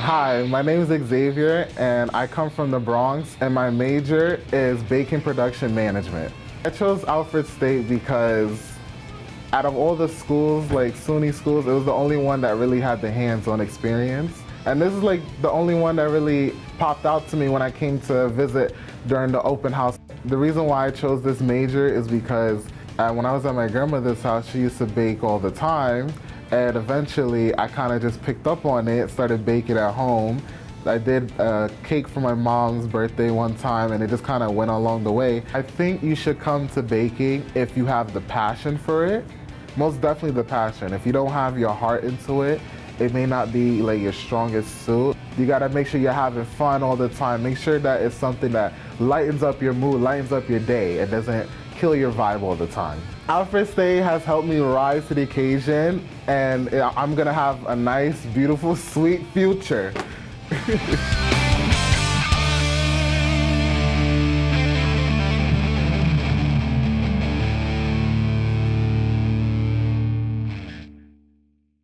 Hi, my name is Xzaviar and I come from the Bronx and my major is baking production management. I chose Alfred State because out of all the schools, like SUNY schools, it was the only one that really had the hands-on experience. And this is like the only one that really popped out to me when I came to visit during the open house. The reason why I chose this major is because when I was at my grandmother's house, she used to bake all the time. And eventually I kind of just picked up on it, started baking at home. I did a cake for my mom's birthday one time and it just kind of went along the way. I think you should come to baking if you have the passion for it. Most definitely the passion. If you don't have your heart into it, it may not be like your strongest suit. You gotta make sure you're having fun all the time. Make sure that it's something that lightens up your mood, lightens up your day, and doesn't kill your vibe all the time. Alfred State has helped me rise to the occasion, and I'm gonna have a nice, beautiful, sweet future.